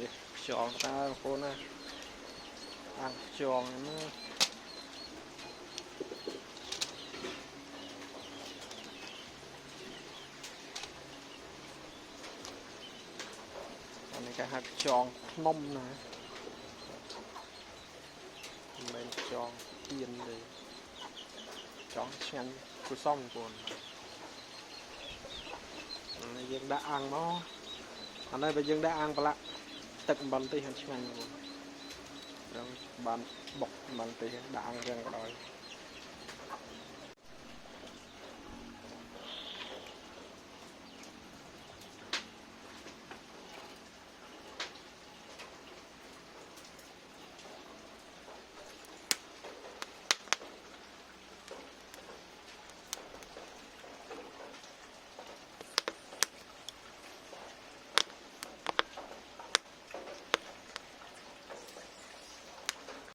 នេះខ្យងតើបងប្អូនណាអាំងខ្យងណាអានេះគេហៅខ្យងភ្នំណាមិនមែនខ្យងទៀនទេខ្យងឆ្ងាញ់គួរសមបងប្អូនយើងដាក់អាំងមកអានេះបើយើងដាក់អាំងប្រឡាក់ទឹកអំបិលតិចហ្នឹងឆ្ងាញ់បងប្អូន បានបុកបានទេដាក់អាំងយ៉ាងក៏ដោយ